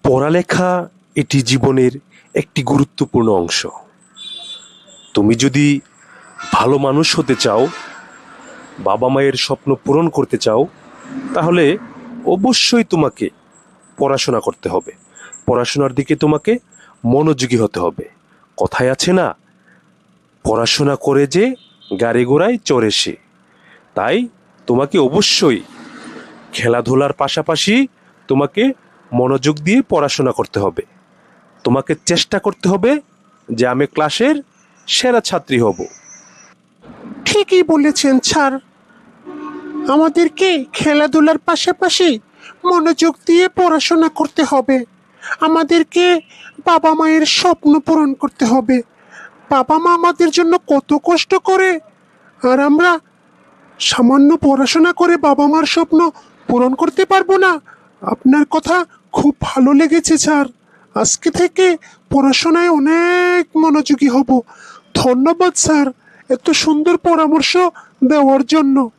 পড়ালেখা এটি জীবনের একটি গুরুত্বপূর্ণ অংশ। তুমি যদি ভালো মানুষ হতে চাও, বাবা মায়ের স্বপ্ন পূরণ করতে চাও, তাহলে অবশ্যই তোমাকে পড়াশোনা করতে হবে। পড়াশোনার দিকে তোমাকে মনোযোগী হতে হবে। কথায় আছে না, পড়াশোনা করে যে গাড়ি ঘোড়ায় চড়ে সে। তাই তোমাকে অবশ্যই খেলাধুলার পাশাপাশি তোমাকে মনোযোগ দিয়ে পড়াশোনা করতে হবে। তোমাকে চেষ্টা করতে হবে যে আমি ক্লাসের সেরা ছাত্রী হব। ঠিকই বলেছেন স্যার, আমাদেরকে খেলাধুলার পাশাপাশি মনোযোগ দিয়ে পড়াশোনা করতে হবে। আমাদেরকে বাবা মায়ের স্বপ্ন পূরণ করতে হবে। বাবা মা আমাদের জন্য কত কষ্ট করে, আর আমরা সামান্য পড়াশোনা করে বাবা মার স্বপ্ন পূরণ করতে পারবো না। আপনার কথা খুব ভালো লেগেছে স্যার। আজকে থেকে পড়াশোনায় অনেক মনোযোগী হব। ধন্যবাদ স্যার, এত সুন্দর পরামর্শ দেওয়ার জন্য।